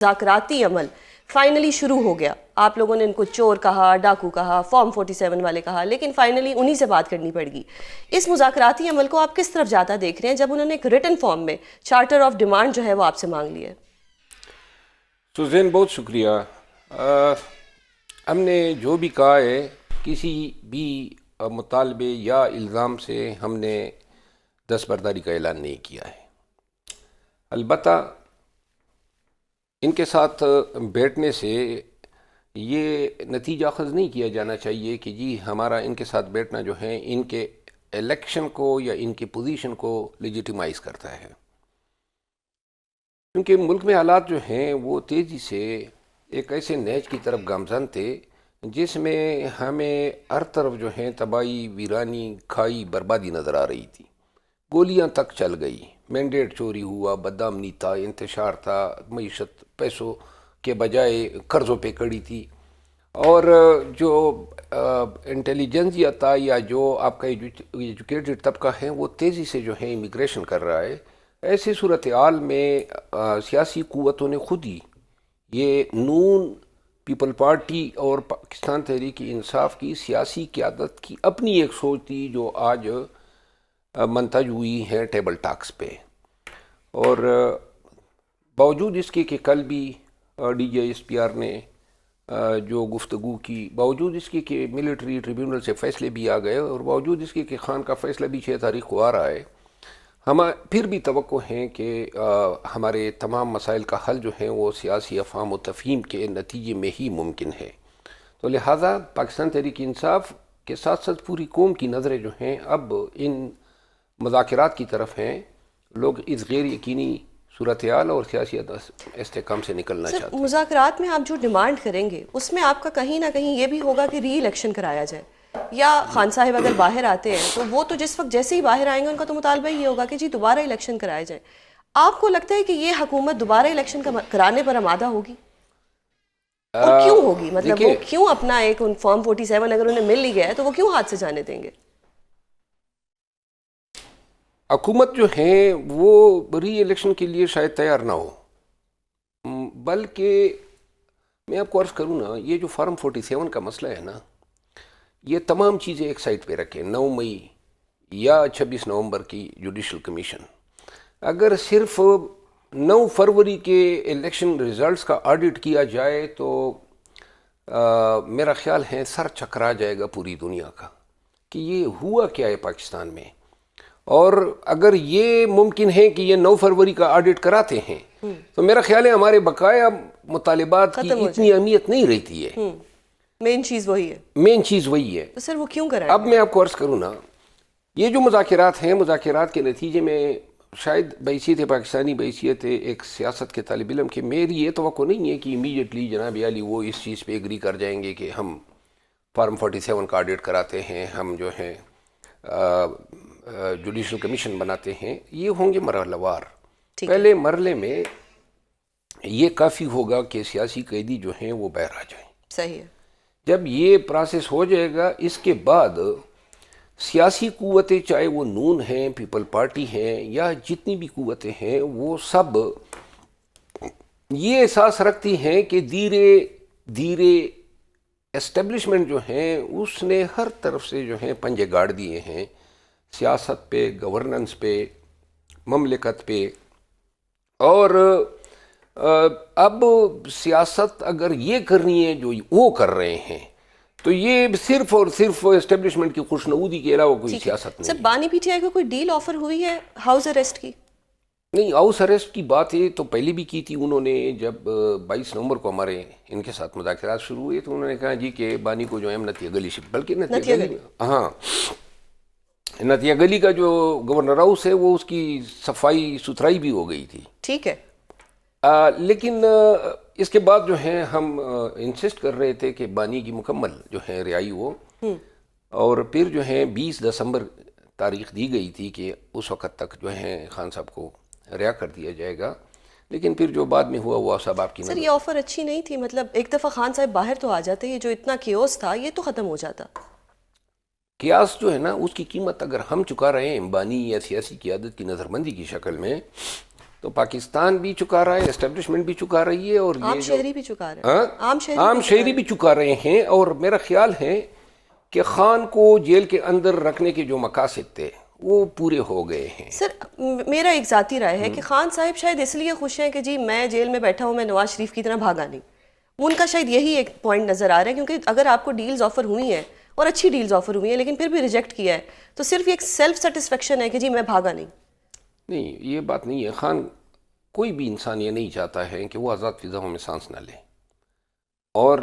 مذاکراتی عمل فائنلی شروع ہو گیا. آپ لوگوں نے ان کو چور کہا, ڈاکو کہا, فارم 47 والے کہا, لیکن فائنلی انہی سے بات کرنی پڑ گی. اس مذاکراتی عمل کو آپ کس طرف جاتا دیکھ رہے ہیں جب انہوں نے ایک ریٹن فارم میں چارٹر آف ڈیمانڈ جو ہے وہ آپ سے مانگ لی ہے؟ سوزین بہت شکریہ. ہم نے جو بھی کہا ہے کسی بھی مطالبے یا الزام سے ہم نے دستبرداری کا اعلان نہیں کیا ہے. البتہ ان کے ساتھ بیٹھنے سے یہ نتیجہ اخذ نہیں کیا جانا چاہیے کہ جی ہمارا ان کے ساتھ بیٹھنا جو ہے ان کے الیکشن کو یا ان کی پوزیشن کو لیجیٹیمائز کرتا ہے، کیونکہ ملک میں حالات جو ہیں وہ تیزی سے ایک ایسے نیچ کی طرف گامزن تھے جس میں ہمیں ہر طرف جو ہیں تباہی، ویرانی، کھائی، بربادی نظر آ رہی تھی. گولیاں تک چل گئی، مینڈیٹ چوری ہوا، بدامنی تھا، انتشار تھا، معیشت پیسوں کے بجائے قرضوں پہ کڑی تھی، اور جو انٹیلیجنسیا تھا یا جو آپ کا ایجوکیٹڈ طبقہ ہے وہ تیزی سے جو ہے امیگریشن کر رہا ہے. ایسی صورتحال میں سیاسی قوتوں نے خود ہی یہ نون پیپل پارٹی اور پاکستان تحریک انصاف کی سیاسی قیادت کی اپنی ایک سوچ تھی جو آج منتج ہوئی ہیں ٹیبل ٹاکس پہ. اور باوجود اس کے کہ کل بھی D J S P R نے جو گفتگو کی، باوجود اس کے کہ ملٹری ٹریبیونل سے فیصلے بھی آ گئے، اور باوجود اس کے کہ خان کا فیصلہ بھی 6 تاریخ کو آ رہا ہے، ہم پھر بھی توقع ہیں کہ ہمارے تمام مسائل کا حل جو ہیں وہ سیاسی افہام و تفہیم کے نتیجے میں ہی ممکن ہے. تو لہٰذا پاکستان تحریک انصاف کے ساتھ ساتھ پوری قوم کی نظریں جو ہیں اب ان مذاکرات کی طرف ہیں. لوگ اس غیر یقینی صورتحال اور سیاسی استحکام سے نکلنا چاہتے ہیں. مذاکرات میں آپ جو ڈیمانڈ کریں گے اس میں آپ کا کہیں نہ کہیں یہ بھی ہوگا کہ ری الیکشن کرایا جائے، یا خان صاحب اگر باہر آتے ہیں تو وہ تو جس وقت جیسے ہی باہر آئیں گے ان کا تو مطالبہ یہ ہوگا کہ جی دوبارہ الیکشن کرایا جائے. آپ کو لگتا ہے کہ یہ حکومت دوبارہ الیکشن کرانے پر آمادہ ہوگی؟ اور کیوں ہوگی؟ مطلب وہ کیوں اپنا ایک فارم 47 اگر انہیں مل ہی گیا ہے تو وہ کیوں ہاتھ سے جانے دیں گے؟ حکومت جو ہیں وہ ری الیکشن کے لیے شاید تیار نہ ہو، بلکہ میں آپ کو عرض کروں نا، یہ جو فارم 47 کا مسئلہ ہے نا، یہ تمام چیزیں ایک سائٹ پہ رکھیں. 9 مئی یا 26 نومبر کی جوڈیشل کمیشن اگر صرف 9 فروری کے الیکشن ریزلٹس کا آڈٹ کیا جائے تو میرا خیال ہے سر چکرا جائے گا پوری دنیا کا کہ یہ ہوا کیا ہے پاکستان میں. اور اگر یہ ممکن ہے کہ یہ 9 فروری کا آڈٹ کراتے ہیں تو میرا خیال ہے ہمارے بقایا مطالبات کی اتنی اہمیت نہیں رہتی ہے. مین چیز وہی ہے، مین چیز وہی ہے. تو سر وہ کیوں کرائیں؟ اب میں آپ کو عرض کروں نا، یہ جو مذاکرات ہیں، مذاکرات کے نتیجے میں شاید بحیثیت پاکستانی، بحیثیت ایک سیاست کے طالب علم کہ میری یہ توقع نہیں ہے کہ امیڈیٹلی جناب عالی وہ اس چیز پہ ایگری کر جائیں گے کہ ہم فارم 47 کا آڈٹ کراتے ہیں، ہم جو ہیں جوڈیشل کمیشن بناتے ہیں. یہ ہوں گے مرحلہ وار. پہلے مرحلے میں یہ کافی ہوگا کہ سیاسی قیدی جو ہیں وہ باہر آ جائیں. صحیح ہے. جب یہ پروسیس ہو جائے گا اس کے بعد سیاسی قوتیں، چاہے وہ نون ہیں، پیپل پارٹی ہیں، یا جتنی بھی قوتیں ہیں، وہ سب یہ احساس رکھتی ہیں کہ دھیرے دھیرے اسٹیبلشمنٹ جو ہیں اس نے ہر طرف سے جو ہیں پنجے گاڑ دیے ہیں، سیاست پہ، گورننس پہ، مملکت پہ. اور اب سیاست اگر یہ کرنی ہے جو وہ کر رہے ہیں تو یہ صرف اور صرف اسٹیبلشمنٹ کی خوشنودی کے علاوہ کوئی سیاست نہیں. سر بانی پی ٹی آئی کو کوئی ڈیل آفر ہوئی ہے ہاؤس اریسٹ کی؟ نہیں، ہاؤس اریسٹ کی بات ہے تو پہلے بھی کی تھی انہوں نے. جب 22 نومبر کو ہمارے ان کے ساتھ مذاکرات شروع ہوئے تو انہوں نے کہا جی کہ بانی کو جو ہے نتیہ گلی سے، بلکہ نتیہ گلی، ہاں نتیہ گلی کا جو گورنر ہاؤس ہے وہ اس کی صفائی ستھرائی بھی ہو گئی تھی. ٹھیک ہے. لیکن اس کے بعد جو ہے ہم انسسٹ کر رہے تھے کہ بانی کی مکمل جو ہے رہائی ہو، اور پھر جو ہے 20 دسمبر تاریخ دی گئی تھی کہ اس وقت تک جو ہے خان صاحب کو رہا کر دیا جائے گا. لیکن پھر جو بعد میں ہوا وہ سب آپ کی سر یہ آفر اچھی نہیں تھی. مطلب ایک دفعہ خان صاحب باہر تو آ جاتے، یہ جو اتنا کیوس تھا یہ تو ختم ہو جاتا. قیاس جو ہے نا اس کی قیمت اگر ہم چکا رہے ہیں بانی یا سیاسی قیادت کی نظر بندی کی شکل میں، تو پاکستان بھی چکا رہا ہے, اسٹیبلشمنٹ بھی چکا رہی ہے, اور عام یہ شہری بھی چکا رہے ہیں, عام شہری بھی چکا رہے ہیں. اور میرا خیال ہے کہ خان کو جیل کے اندر رکھنے کے جو مقاصد تھے وہ پورے ہو گئے ہیں. سر میرا ایک ذاتی رائے ہے کہ خان صاحب شاید اس لیے خوش ہیں کہ جی میں جیل میں بیٹھا ہوں, میں نواز شریف کی طرح بھاگا نہیں. ان کا شاید یہی ایک پوائنٹ نظر آ رہا ہے, کیونکہ اگر آپ کو ڈیلز آفر ہوئی ہیں اور اچھی ڈیلز آفر ہوئی ہیں لیکن پھر بھی ریجیکٹ کیا ہے, تو صرف ایک سیلف سیٹسفیکشن ہے کہ جی میں بھاگا نہیں. نہیں, یہ بات نہیں ہے. خان, کوئی بھی انسان یہ نہیں چاہتا ہے کہ وہ آزاد فضاؤں میں سانس نہ لے. اور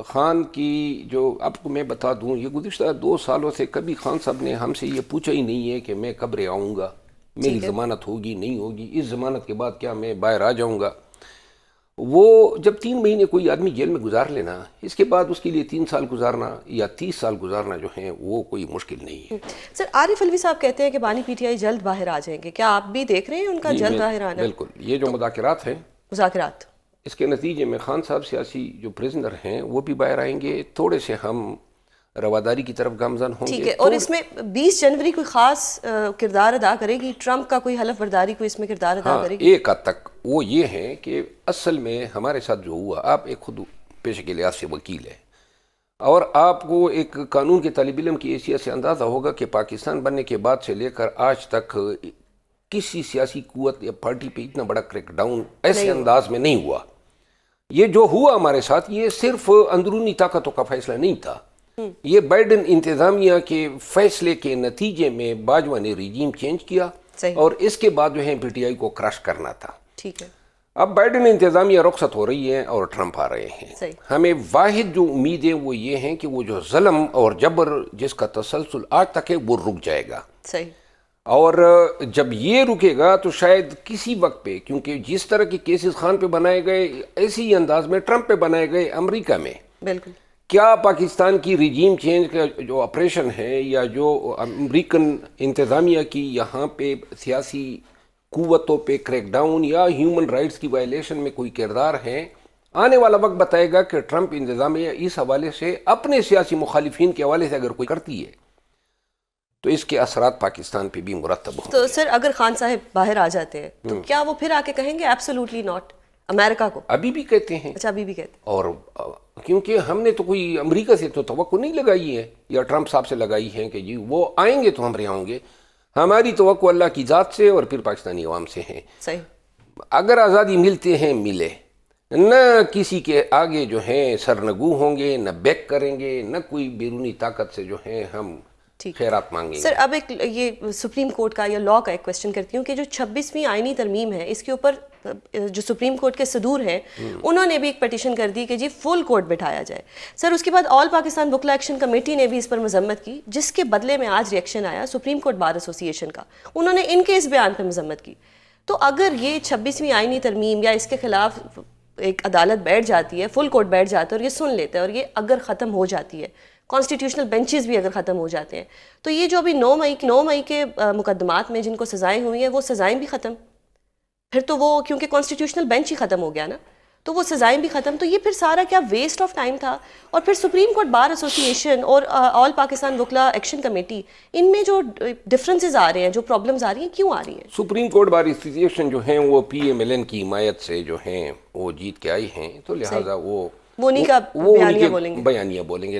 خان کی جو آپ کو میں بتا دوں, یہ گزشتہ 2 سالوں سے کبھی خان صاحب نے ہم سے یہ پوچھا ہی نہیں ہے کہ میں کب آؤں گا, میری ضمانت ہوگی نہیں ہوگی, اس ضمانت کے بعد کیا میں باہر آ جاؤں گا. وہ جب 3 مہینے کوئی آدمی جیل میں گزار لینا, اس کے بعد اس کے لیے 3 سال گزارنا یا 30 سال گزارنا جو ہے وہ کوئی مشکل نہیں ہے. سر عارف علوی صاحب کہتے ہیں کہ بانی پی ٹی آئی جلد باہر آ جائیں گے, کیا آپ بھی دیکھ رہے ہیں ان کا جلد باہر آنا؟ بالکل. یہ جو مذاکرات ہیں, مذاکرات, اس کے نتیجے میں خان صاحب سیاسی جو پریزنر ہیں وہ بھی باہر آئیں گے. تھوڑے سے ہم رواداری کی طرف گامزن ہوں گے. ٹھیک ہے. اور اس میں 20 جنوری کوئی خاص کردار ادا کرے گی, ٹرمپ کا کوئی حلف برداری کوئی اس میں کردار ادا کرے گی؟ ایک حد تک وہ یہ ہے کہ اصل میں ہمارے ساتھ جو ہوا, آپ ایک خود پیشے کے لحاظ سے وکیل ہیں, اور آپ کو ایک قانون کے طالب علم کی حیثیت سے اندازہ ہوگا کہ پاکستان بننے کے بعد سے لے کر آج تک کسی سیاسی قوت یا پارٹی پہ اتنا بڑا کریک ڈاؤن ایسے انداز میں نہیں ہوا. یہ جو ہوا ہمارے ساتھ, یہ صرف اندرونی طاقتوں کا فیصلہ نہیں تھا, یہ بائیڈن انتظامیہ کے فیصلے کے نتیجے میں باجوہ نے ریجیم چینج کیا, اور اس کے بعد جو ہے پی ٹی آئی کو کرش کرنا تھا. ٹھیک ہے. اب بائیڈن انتظامیہ رخصت ہو رہی ہے اور ٹرمپ آ رہے ہیں. ہمیں واحد جو امیدیں وہ یہ ہیں کہ وہ جو ظلم اور جبر جس کا تسلسل آج تک ہے وہ رک جائے گا. صحیح. اور جب یہ رکے گا تو شاید کسی وقت پہ, کیونکہ جس طرح کے کیسز خان پہ بنائے گئے ایسے ہی انداز میں ٹرمپ پہ بنائے گئے امریکہ میں, بالکل. کیا پاکستان کی ریجیم چینج کا جو آپریشن ہے یا جو امریکن انتظامیہ کی یہاں پہ سیاسی قوتوں پہ کریک ڈاؤن یا ہیومن رائٹس کی وائلیشن میں کوئی کردار ہے, آنے والا وقت بتائے گا کہ ٹرمپ انتظامیہ اس حوالے سے اپنے سیاسی مخالفین کے حوالے سے اگر کوئی کرتی ہے تو اس کے اثرات پاکستان پہ بھی مرتب ہوں. تو سر اگر خان صاحب باہر آ جاتے ہیں تو کیا وہ پھر آ کے کہیں گے ایبسولوٹلی ناٹ امریکہ کو؟ ابھی بھی کہتے ہیں. اچھا, ابھی بھی کہتے ہیں. اور کیونکہ ہم نے تو کوئی امریکہ سے تو توقع نہیں لگائی ہے یا ٹرمپ صاحب سے لگائی ہے کہ جی وہ آئیں گے تو ہم رہے ہوں گے. ہماری توقع اللہ کی ذات سے اور پھر پاکستانی عوام سے ہیں. صحیح. اگر آزادی ملتے ہیں ملے, نہ کسی کے آگے جو ہیں سرنگو ہوں گے, نہ بیک کریں گے, نہ کوئی بیرونی طاقت سے جو ہیں ہم خیرات مانگیں گے. سر اب ایک یہ سپریم کورٹ کا یا لا کا ایک کوشچن کرتی ہوں کہ جو 26ویں آئینی ترمیم ہے, اس کے اوپر جو سپریم کورٹ کے صدور ہیں انہوں نے بھی ایک پٹیشن کر دی کہ جی فل کورٹ بٹھایا جائے. سر اس کے بعد آل پاکستان وکلا ایکشن کمیٹی نے بھی اس پر مذمت کی, جس کے بدلے میں آج ریئیکشن آیا سپریم کورٹ بار ایسوسی ایشن کا, انہوں نے ان کے اس بیان پر مذمت کی. تو اگر یہ 26ویں آئینی ترمیم یا اس کے خلاف ایک عدالت بیٹھ جاتی ہے, فل کورٹ بیٹھ جاتا ہے اور یہ سن لیتا ہے, اور یہ اگر ختم ہو جاتی ہے, کانسٹیٹیوشنل بینچز بھی اگر ختم ہو جاتے ہیں, تو یہ جو ابھی 9 مئی کے مقدمات میں جن کو سزائیں ہوئی ہیں وہ سزائیں بھی ختم, پھر تو وہ کیونکہ کانسٹیٹیوشنل بینچ ہی ختم ہو گیا نا, تو وہ سزائیں بھی ختم, تو یہ پھر سارا کیا ویسٹ آف ٹائم تھا. اور پھر سپریم کورٹ بار ایسوسی ایشن اور آل پاکستان وکلا ایکشن کمیٹی, ان میں جو ڈفرینسز آ رہے ہیں, جو پرابلمز آ رہی ہیں, کیوں آ رہی ہیں؟ سپریم کورٹ بار ایسوسی ایشن جو ہیں وہ پی ایم ایل این کی حمایت سے جو ہیں وہ جیت کے آئی ہیں, تو لہٰذا وہ انہیں کا بیانیہ بولیں گے. بیانیہ بولیں گے.